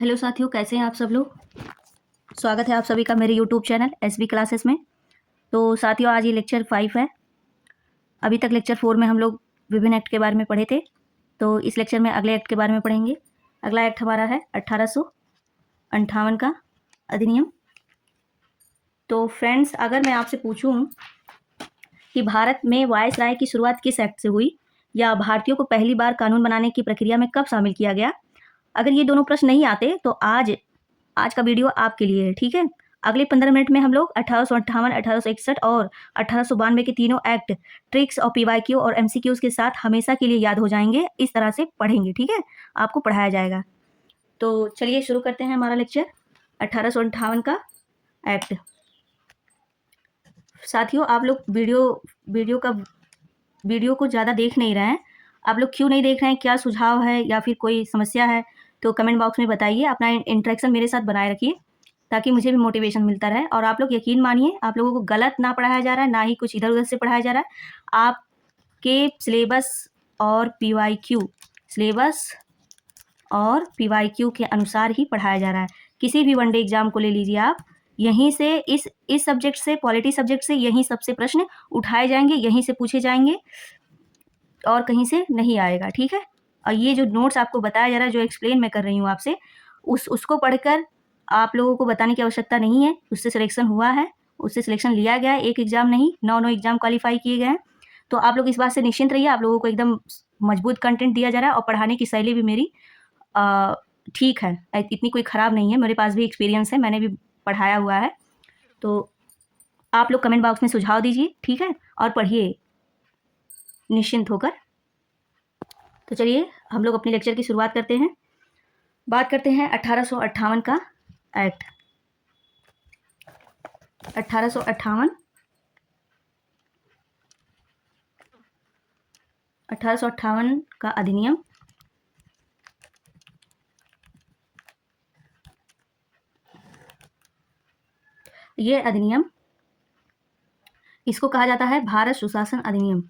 Hello साथियों, कैसे हैं आप सब लोग। स्वागत है आप सभी का मेरे यूट्यूब चैनल एसबी क्लासेस में। तो साथियों, आज ये लेक्चर 5 है। अभी तक लेक्चर 4 में हम लोग विभिन्न एक्ट के बारे में पढ़े थे। तो इस लेक्चर में अगले एक्ट के बारे में पढ़ेंगे। अगला एक्ट हमारा है 1858 का अधिनियम। तो फ्रेंड्स, अगर मैं आपसे पूछूं कि भारत में वायसराय की शुरुआत किस एक्ट से हुई, या भारतीयों को पहली बार कानून बनाने की प्रक्रिया में कब शामिल किया गया, अगर ये दोनों प्रश्न नहीं आते तो आज का वीडियो आपके लिए है। ठीक है। अगले 15 मिनट में हम लोग 1858, 1861 और 1892 के तीनों एक्ट ट्रिक्स और पीवाईक्यू और एमसीक्यूज के साथ हमेशा के लिए याद हो जाएंगे। इस तरह से पढ़ेंगे। ठीक है, आपको पढ़ाया जाएगा। तो चलिए शुरू करते हैं हमारा लेक्चर 1858 का एक्ट। साथियों, आप लोग वीडियो को ज़्यादा देख नहीं रहे हैं। आप लोग क्यों नहीं देख रहे हैं, क्या सुझाव है या फिर कोई समस्या है, तो कमेंट बॉक्स में बताइए। अपना इंटरेक्शन मेरे साथ बनाए रखिए ताकि मुझे भी मोटिवेशन मिलता रहे। और आप लोग यकीन मानिए, आप लोगों को गलत ना पढ़ाया जा रहा है, ना ही कुछ इधर उधर से पढ़ाया जा रहा है। आपके सिलेबस और पीवाईक्यू के अनुसार ही पढ़ाया जा रहा है। किसी भी वनडे एग्जाम को ले लीजिए आप, यहीं से इस सब्जेक्ट से, पॉलिटी सब्जेक्ट से यहीं सबसे प्रश्न उठाए जाएंगे, यहीं से पूछे जाएंगे और कहीं से नहीं आएगा। ठीक है। और ये जो नोट्स आपको बताया जा रहा है, जो एक्सप्लेन मैं कर रही हूँ आपसे, उसको पढ़कर आप लोगों को बताने की आवश्यकता नहीं है। उससे सिलेक्शन हुआ है, उससे सिलेक्शन लिया गया है। एक एग्जाम नहीं, 9 एग्जाम क्वालिफाई किए गए हैं। तो आप लोग इस बात से निश्चिंत रहिए, आप लोगों को एकदम मजबूत कंटेंट दिया जा रहा है। और पढ़ाने की शैली भी मेरी ठीक है, इतनी कोई ख़राब नहीं है। मेरे पास भी एक्सपीरियंस है, मैंने भी पढ़ाया हुआ है। तो आप लोग कमेंट बॉक्स में सुझाव दीजिए। ठीक है, और पढ़िए निश्चिंत होकर। तो चलिए हम लोग अपने लेक्चर की शुरुआत करते हैं। बात करते हैं 1858 का एक्ट। 1858 का अधिनियम। ये अधिनियम, इसको कहा जाता है भारत सुशासन अधिनियम।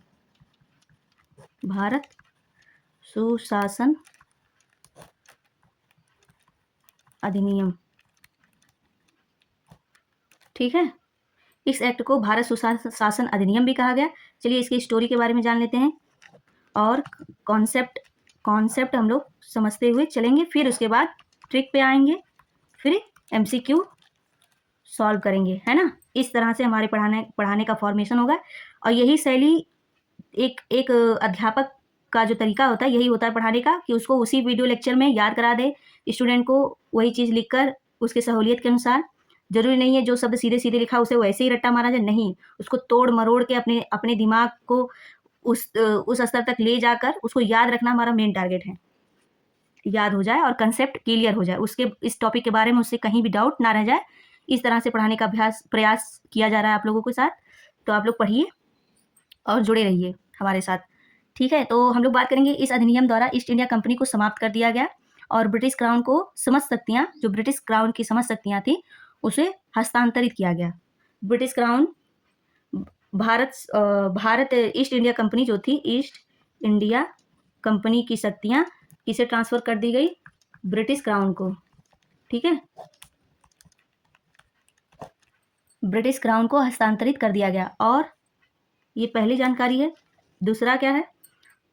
भारत सुशासन अधिनियम। ठीक है, इस एक्ट को भारत सुशासन अधिनियम भी कहा गया। चलिए इसकी स्टोरी के बारे में जान लेते हैं और कॉन्सेप्ट हम लोग समझते हुए चलेंगे। फिर उसके बाद ट्रिक पे आएंगे, फिर एमसीक्यू सॉल्व करेंगे, है ना। इस तरह से हमारे पढ़ाने का फॉर्मेशन होगा। और यही शैली एक अध्यापक का जो तरीका होता है, यही होता है पढ़ाने का, कि उसको उसी वीडियो लेक्चर में याद करा दे स्टूडेंट को, वही चीज़ लिखकर उसके सहूलियत के अनुसार। जरूरी नहीं है जो शब्द सीधे सीधे लिखा उसे वैसे ही रट्टा मारा जाए, नहीं, उसको तोड़ मरोड़ के अपने अपने दिमाग को उस स्तर तक ले जाकर उसको याद रखना हमारा मेन टारगेट है। याद हो जाए और कंसेप्ट क्लियर हो जाए, उसके इस टॉपिक के बारे में उससे कहीं भी डाउट ना रह जाए। इस तरह से पढ़ाने का प्रयास किया जा रहा है आप लोगों के साथ। तो आप लोग पढ़िए और जुड़े रहिए हमारे साथ। ठीक है, तो हम लोग बात करेंगे इस अधिनियम द्वारा ईस्ट इंडिया कंपनी को समाप्त कर दिया गया और ब्रिटिश क्राउन को जो ब्रिटिश क्राउन की समझ शक्तियाँ थी उसे हस्तांतरित किया गया। British crown Bharat east India company जो थी, ईस्ट इंडिया कंपनी की शक्तियाँ किसे ट्रांसफर कर दी गई? ब्रिटिश क्राउन को। ठीक है, ब्रिटिश क्राउन को हस्तांतरित कर दिया गया। और ये पहली जानकारी है। दूसरा क्या है?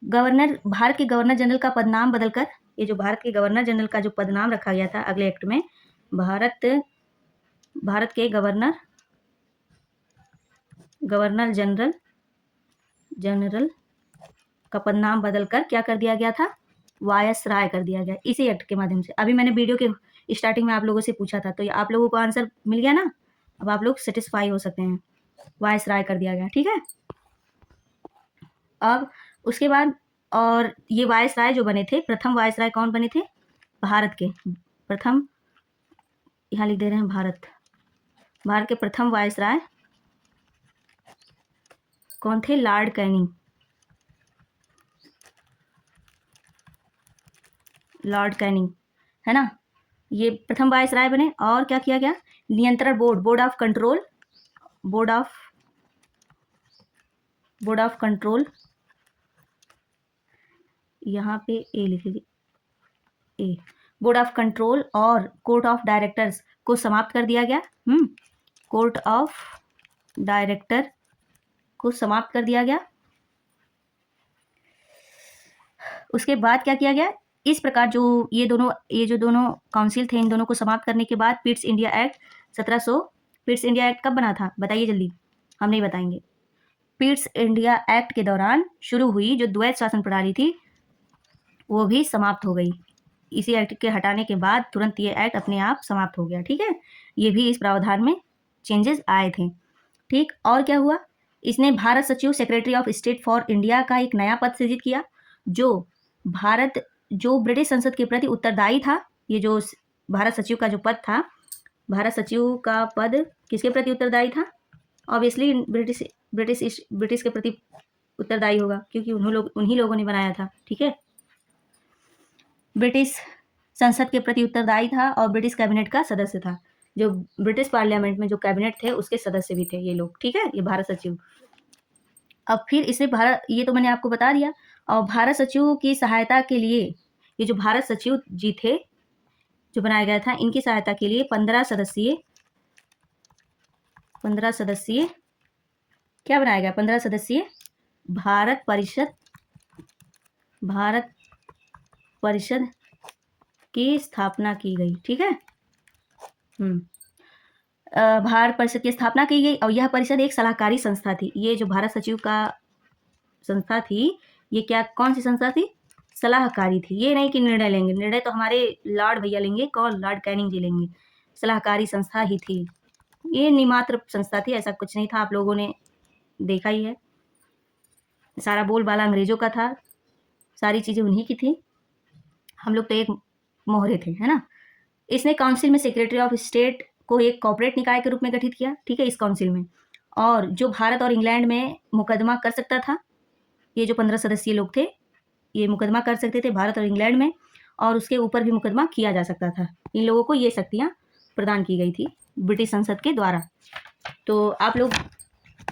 भारत के गवर्नर जनरल का पदनाम बदलकर, ये जो भारत के गवर्नर जनरल का जो पदनाम रखा गया था अगले एक्ट में, भारत के गवर्नर जनरल का पदनाम बदलकर क्या कर दिया गया था? वायसराय कर दिया गया, इसी एक्ट के माध्यम से। अभी मैंने वीडियो के स्टार्टिंग में आप लोगों से पूछा था, तो आप लोगों को आंसर मिल गया ना। अब आप लोग सेटिस्फाई हो सकते हैं, वायसराय कर दिया गया। ठीक है, अब उसके बाद, और ये वायसराय जो बने थे, प्रथम वायसराय कौन बने थे? भारत के प्रथम, यहाँ लिख दे रहे हैं भारत के प्रथम वायसराय कौन थे? Lord Canning. लॉर्ड कैनिंग, है ना। ये प्रथम वायसराय बने। और क्या किया गया? नियंत्रण बोर्ड ऑफ कंट्रोल, यहाँ पे ए लिख लीजिए, ए, बोर्ड ऑफ कंट्रोल और कोर्ट ऑफ डायरेक्टर्स को समाप्त कर दिया गया। कोर्ट ऑफ डायरेक्टर को समाप्त कर दिया गया। उसके बाद क्या किया गया, इस प्रकार जो जो दोनों काउंसिल थे, इन दोनों को समाप्त करने के बाद Pitt's India act 1700, Pitt's India act कब बना था बताइए जल्दी, हम नहीं बताएंगे। पिट्स इंडिया एक्ट के दौरान शुरू हुई जो द्वैत शासन प्रणाली थी वो भी समाप्त हो गई। इसी एक्ट के हटाने के बाद तुरंत ये एक्ट अपने आप समाप्त हो गया। ठीक है, ये भी इस प्रावधान में चेंजेस आए थे। ठीक, और क्या हुआ, इसने भारत सचिव secretary of state for India का एक नया पद सृजित किया जो ब्रिटिश संसद के प्रति उत्तरदायी था। ये जो भारत सचिव का जो पद था, भारत सचिव का पद किसके प्रति उत्तरदायी था? ऑब्वियसली ब्रिटिश के प्रति उत्तरदायी होगा, क्योंकि उन्हीं लोगों ने बनाया था। ठीक है, ब्रिटिश संसद के प्रति उत्तरदायी था और ब्रिटिश कैबिनेट का सदस्य था। जो ब्रिटिश पार्लियामेंट में जो कैबिनेट थे उसके सदस्य भी थे ये लोग। ठीक है, ये भारत सचिव। अब फिर इसे ये तो मैंने आपको बता दिया। और भारत सचिव की सहायता के लिए, ये जो भारत सचिव जी थे जो बनाया गया था, इनकी सहायता के लिए 15 सदस्यीय क्या बनाया गया, 15 सदस्यीय भारत परिषद की स्थापना की गई। ठीक है, भारत परिषद की स्थापना की गई और यह परिषद एक सलाहकारी संस्था थी। ये जो भारत सचिव का संस्था थी, ये कौन सी संस्था थी? सलाहकारी थी। ये नहीं कि निर्णय लेंगे, निर्णय तो हमारे लॉर्ड भैया लेंगे, कौन? लॉर्ड कैनिंग जी लेंगे। सलाहकारी संस्था ही थी, ये निमात्र संस्था थी, ऐसा कुछ नहीं था, आप लोगों ने देखा ही है। सारा बोलबाला अंग्रेजों का था, सारी चीज़ें उन्हीं की थी, हम लोग तो एक मोहरे थे, है ना। इसने काउंसिल में सेक्रेटरी ऑफ स्टेट को एक कॉर्पोरेट निकाय के रूप में गठित किया। ठीक है, इस काउंसिल में, और जो भारत और इंग्लैंड में मुकदमा कर सकता था, ये जो 15 सदस्यीय लोग थे ये मुकदमा कर सकते थे भारत और इंग्लैंड में, और उसके ऊपर भी मुकदमा किया जा सकता था। इन लोगों को ये शक्तियाँ प्रदान की गई थी ब्रिटिश संसद के द्वारा। तो आप लोग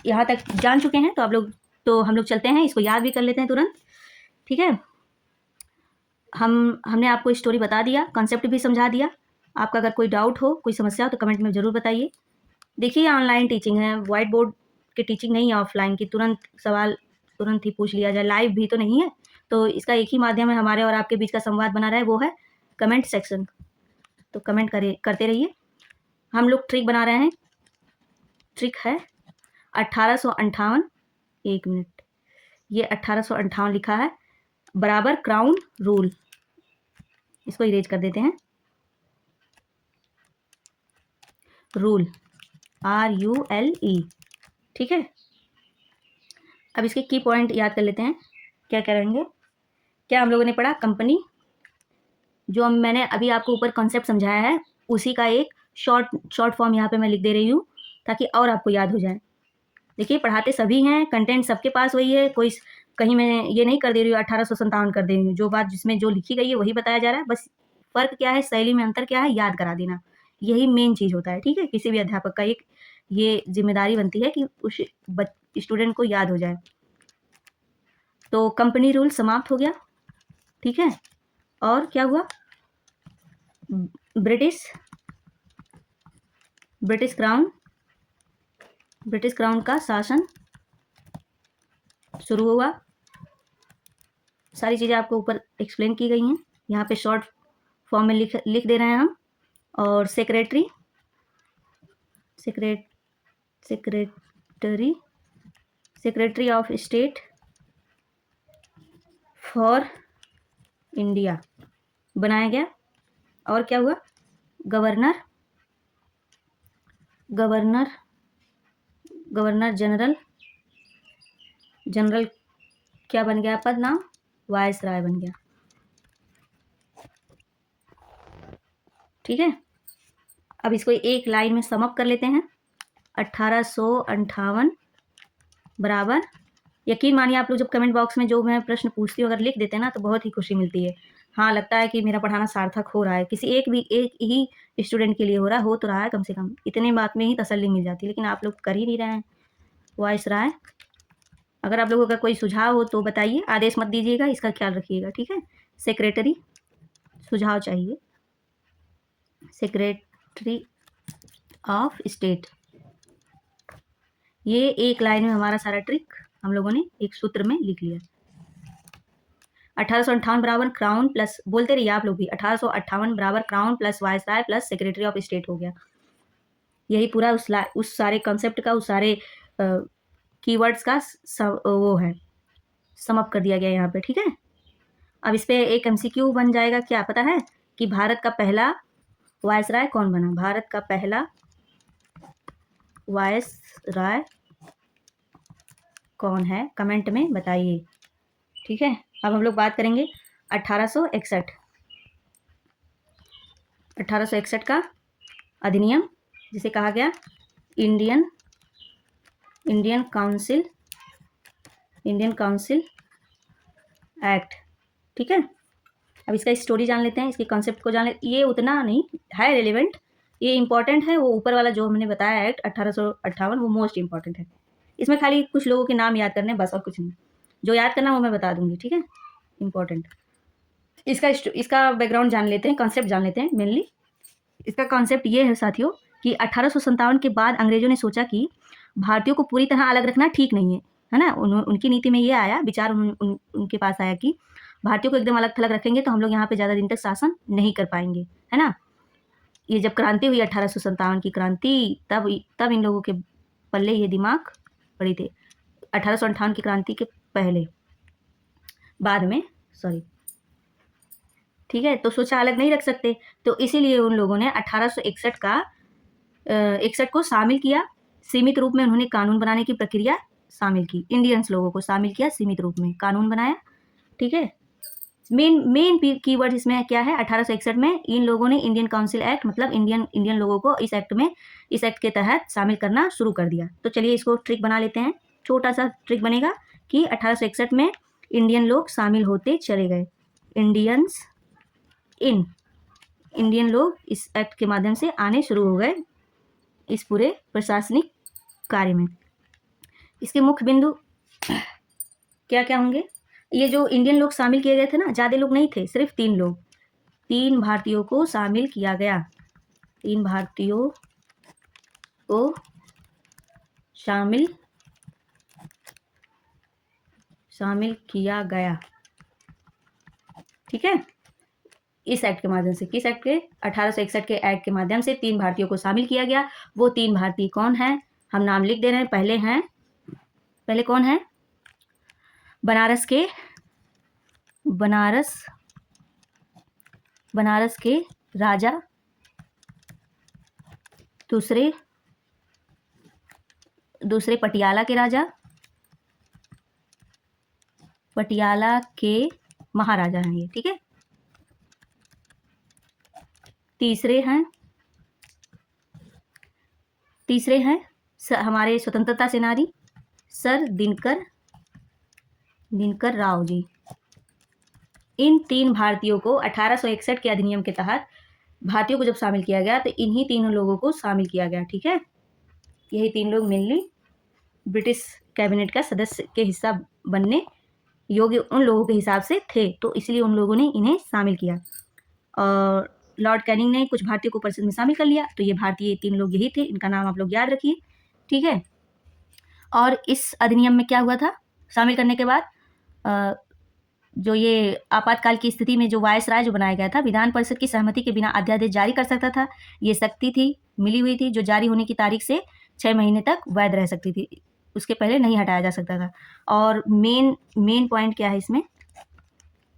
यहाँ तक जान चुके हैं, तो हम लोग चलते हैं, इसको याद भी कर लेते हैं तुरंत। ठीक है, हमने आपको स्टोरी बता दिया, कॉन्सेप्ट भी समझा दिया। आपका अगर कोई डाउट हो, कोई समस्या हो तो कमेंट में ज़रूर बताइए। देखिए, ऑनलाइन टीचिंग है, व्हाइट बोर्ड की टीचिंग नहीं है, ऑफलाइन की, तुरंत सवाल तुरंत ही पूछ लिया जाए, लाइव भी तो नहीं है। तो इसका एक ही माध्यम है हमारे और आपके बीच का संवाद बना रहा है, वो है कमेंट सेक्शन। तो कमेंट करते रहिए। हम लोग ट्रिक बना रहे हैं, ट्रिक है 1858, एक मिनट, ये 1858 लिखा है, बराबर क्राउन रूल। इसको इरेज कर देते हैं, रूल RULE। ठीक है, अब इसके की पॉइंट याद कर लेते हैं, क्या करेंगे। क्या हम लोगों ने पढ़ा? कंपनी, जो मैंने अभी आपको ऊपर कॉन्सेप्ट समझाया है उसी का एक शॉर्ट फॉर्म यहाँ पे मैं लिख दे रही हूँ ताकि और आपको याद हो जाए। देखिए, पढ़ाते सभी हैं, कंटेंट सबके पास वही है, कोई कहीं मैं ये नहीं कर दे रही हूँ 1857 कर दे रही हूँ। जो बात जिसमें जो लिखी गई है वही बताया जा रहा है, बस फ़र्क क्या है, शैली में अंतर क्या है, याद करा देना, यही मेन चीज़ होता है। ठीक है, किसी भी अध्यापक का एक ये जिम्मेदारी बनती है कि उस स्टूडेंट को याद हो जाए। तो कंपनी रूल समाप्त हो गया। ठीक है, और क्या हुआ, ब्रिटिश क्राउन का शासन शुरू हुआ। सारी चीज़ें आपको ऊपर एक्सप्लेन की गई हैं, यहाँ पे शॉर्ट फॉर्म में लिख दे रहे हैं हम। और secretary of state for India बनाया गया। और क्या हुआ, गवर्नर जनरल क्या बन गया पद, नाम वायसराय बन गया। ठीक है, अब इसको एक लाइन में समअप कर लेते हैं। 1858 बराबर, यकीन मानिए आप लोग जब कमेंट बॉक्स में जो मैं प्रश्न पूछती हूँ अगर लिख देते हैं ना तो बहुत ही खुशी मिलती है। हाँ, लगता है कि मेरा पढ़ाना सार्थक हो रहा है, किसी एक ही स्टूडेंट के लिए हो तो रहा है, कम से कम इतने बात में ही तसल्ली मिल जाती है, लेकिन आप लोग कर ही नहीं रहे हैं। वायसराय, अगर आप लोगों का कोई सुझाव हो तो बताइए, आदेश मत दीजिएगा, इसका ख्याल रखिएगा। ठीक है, सेक्रेटरी, सुझाव चाहिए। Secretary of state. ये एक लाइन में हमारा सारा ट्रिक हम लोगों ने एक सूत्र में लिख लिया। 1858 बराबर क्राउन प्लस, बोलते रहिए आप लोग भी, 1858 बराबर crown plus viceroy plus secretary of state हो गया। यही पूरा उस सारे कॉन्सेप्ट का, उस सारे कीवर्ड्स का वो है, समअप कर दिया गया यहाँ पे, ठीक है। अब इस पे एक एमसीक्यू बन जाएगा, क्या पता है कि भारत का पहला वायसराय कौन बना? भारत का पहला वायसराय कौन है? कमेंट में बताइए, ठीक है। अब हम लोग बात करेंगे 1861 का अधिनियम, जिसे कहा गया इंडियन काउंसिल एक्ट, ठीक है। अब इसका स्टोरी जान लेते हैं, इसके कॉन्सेप्ट को जान लेते। ये उतना नहीं है रिलेवेंट, ये इंपॉर्टेंट है। वो ऊपर वाला जो हमने बताया एक्ट 1858, वो मोस्ट इंपॉर्टेंट है। इसमें खाली कुछ लोगों के नाम याद करने, बस, और कुछ नहीं। जो याद करना वो मैं बता दूंगी, ठीक है, इंपॉर्टेंट। इसका बैकग्राउंड जान लेते हैं, कॉन्सेप्ट जान लेते हैं। मेनली इसका कॉन्सेप्ट ये है साथियों कि 1857 के बाद अंग्रेजों ने सोचा कि भारतीयों को पूरी तरह अलग रखना ठीक नहीं है ना। उनकी नीति में ये आया विचार, उनके पास आया कि भारतीयों को एकदम अलग थलग रखेंगे तो हम लोग यहाँ पे ज़्यादा दिन तक शासन नहीं कर पाएंगे, है ना। ये जब क्रांति हुई 1857 की क्रांति, तब इन लोगों के पल्ले ये दिमाग पड़ी थे। 1858 की क्रांति के पहले, बाद में, सॉरी, ठीक है। तो सोचा अलग नहीं रख सकते, तो इसीलिए उन लोगों ने 1861 को शामिल किया। सीमित रूप में उन्होंने कानून बनाने की प्रक्रिया शामिल की, इंडियंस लोगों को शामिल किया, सीमित रूप में कानून बनाया, ठीक है। मेन कीवर्ड इसमें क्या है? 1861 में इन लोगों ने इंडियन काउंसिल एक्ट, मतलब इंडियन लोगों को इस एक्ट के तहत शामिल करना शुरू कर दिया। तो चलिए इसको ट्रिक बना लेते हैं। छोटा सा ट्रिक बनेगा कि 1861 में इंडियन लोग शामिल होते चले गए। इंडियन लोग इस एक्ट के माध्यम से आने शुरू हो गए इस पूरे प्रशासनिक कार्य में। इसके मुख्य बिंदु क्या क्या होंगे? ये जो इंडियन लोग शामिल किए गए थे ना, ज़्यादा लोग नहीं थे, सिर्फ 3 लोग, 3 भारतीयों को शामिल किया गया। 3 भारतीयों को शामिल किया गया, ठीक है, इस एक्ट के माध्यम से। किस एक्ट के? 1861 के एक्ट के माध्यम से 3 भारतीयों को शामिल किया गया। वो 3 भारतीय कौन हैं? हम नाम लिख दे रहे हैं। पहले कौन है? बनारस के राजा, दूसरे पटियाला के राजा, पटियाला के महाराजा हैं ये, ठीक है। तीसरे हैं हमारे स्वतंत्रता सेनानी सर दिनकर राव जी। इन 3 भारतीयों को 1861 के अधिनियम के तहत भारतीयों को जब शामिल किया गया तो इन्हीं तीनों लोगों को शामिल किया गया, ठीक है। यही 3 लोग मेनली ब्रिटिश कैबिनेट का सदस्य के हिस्सा बनने योग्य उन लोगों के हिसाब से थे, तो इसलिए उन लोगों ने इन्हें शामिल किया। और लॉर्ड कैनिंग ने कुछ भारतीयों को परिषद में शामिल कर लिया। तो ये भारतीय 3 लोग यही थे, इनका नाम आप लोग याद रखिए, ठीक है। और इस अधिनियम में क्या हुआ था? शामिल करने के बाद जो ये आपातकाल की स्थिति में जो वायसराय जो बनाया गया था, विधान परिषद की सहमति के बिना अध्यादेश जारी कर सकता था। ये शक्ति थी, मिली हुई थी, जो जारी होने की तारीख से 6 महीने तक वैध रह सकती थी, उसके पहले नहीं हटाया जा सकता था। और मेन पॉइंट क्या है इसमें,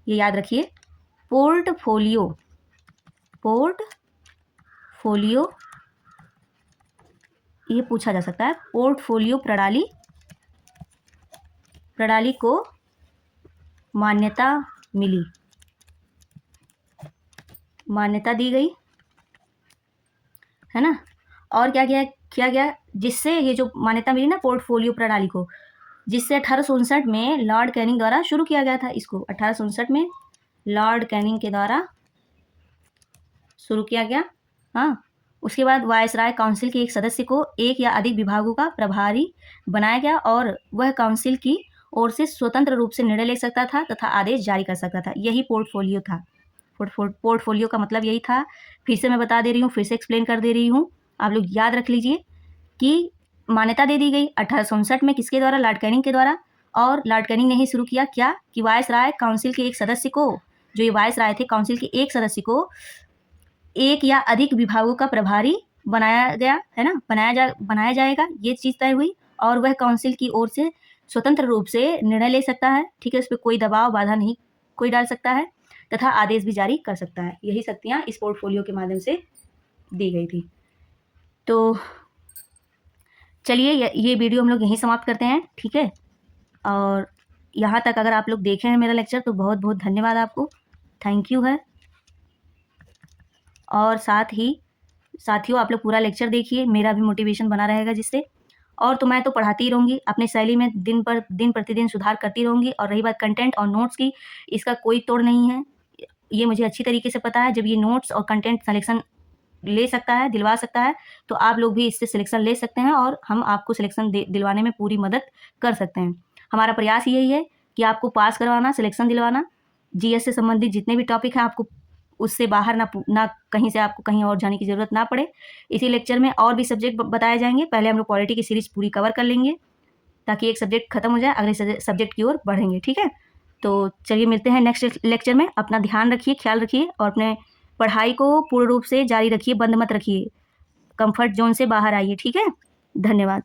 ये याद रखिए, पोर्टफोलियो ये पूछा जा सकता है। पोर्टफोलियो प्रणाली को मान्यता दी गई, है ना। और क्या किया गया जिससे ये जो मान्यता मिली ना पोर्टफोलियो प्रणाली को, जिससे 1859 में लॉर्ड कैनिंग द्वारा शुरू किया गया था। इसको 1859 में लॉर्ड कैनिंग के द्वारा शुरू किया गया। हाँ, उसके बाद वायसराय काउंसिल के एक सदस्य को एक या अधिक विभागों का प्रभारी बनाया गया और वह काउंसिल की ओर से स्वतंत्र रूप से निर्णय ले सकता था तथा आदेश जारी कर सकता था। यही पोर्टफोलियो था, पोर्टफोलियो का मतलब यही था। फिर से मैं बता दे रही हूँ, फिर से एक्सप्लेन कर दे रही हूँ, आप लोग याद रख लीजिए कि मान्यता दे दी गई 1859 में किसके द्वारा? लॉर्ड कैनिंग के द्वारा। और लॉर्ड कैनिंग ने ही शुरू किया क्या कि वायसराय काउंसिल के एक सदस्य को, जो ये वायसराय थे काउंसिल के एक सदस्य को एक या अधिक विभागों का प्रभारी बनाया गया, है ना, बनाया जाएगा, ये चीज़ तय हुई। और वह काउंसिल की ओर से स्वतंत्र रूप से निर्णय ले सकता है, ठीक है, उस पर कोई दबाव बाधा नहीं कोई डाल सकता है, तथा आदेश भी जारी कर सकता है। यही शक्तियाँ इस पोर्टफोलियो के माध्यम से दी गई थी। तो चलिए ये वीडियो हम लोग यहीं समाप्त करते हैं, ठीक है। और यहाँ तक अगर आप लोग देखे हैं मेरा लेक्चर तो बहुत बहुत धन्यवाद आपको, थैंक यू है। और साथियों आप लोग पूरा लेक्चर देखिए, मेरा भी मोटिवेशन बना रहेगा जिससे। और तो मैं तो पढ़ाती ही रहूँगी, अपनी शैली में दिन प्रतिदिन सुधार करती रहूँगी। और रही बात कंटेंट और नोट्स की, इसका कोई तोड़ नहीं है, ये मुझे अच्छी तरीके से पता है। जब ये नोट्स और कंटेंट सिलेक्शन ले सकता है, दिलवा सकता है, तो आप लोग भी इससे सिलेक्शन ले सकते हैं और हम आपको सिलेक्शन दिलवाने में पूरी मदद कर सकते हैं। हमारा प्रयास यही है कि आपको पास करवाना, सिलेक्शन दिलवाना। जीएस से संबंधित जितने भी टॉपिक हैं आपको उससे बाहर ना कहीं से आपको कहीं और जाने की ज़रूरत ना पड़े। इसी लेक्चर में और भी सब्जेक्ट बताए जाएंगे। पहले हम लोग पॉलिटी की सीरीज पूरी कवर कर लेंगे ताकि एक सब्जेक्ट खत्म हो जाए, अगले सब्जेक्ट की ओर बढ़ेंगे, ठीक है। तो चलिए मिलते हैं नेक्स्ट लेक्चर में। अपना ध्यान रखिए, ख्याल रखिए और अपने पढ़ाई को पूर्ण रूप से जारी रखिए, बंद मत रखिए, कंफर्ट जोन से बाहर आइए, ठीक है। धन्यवाद।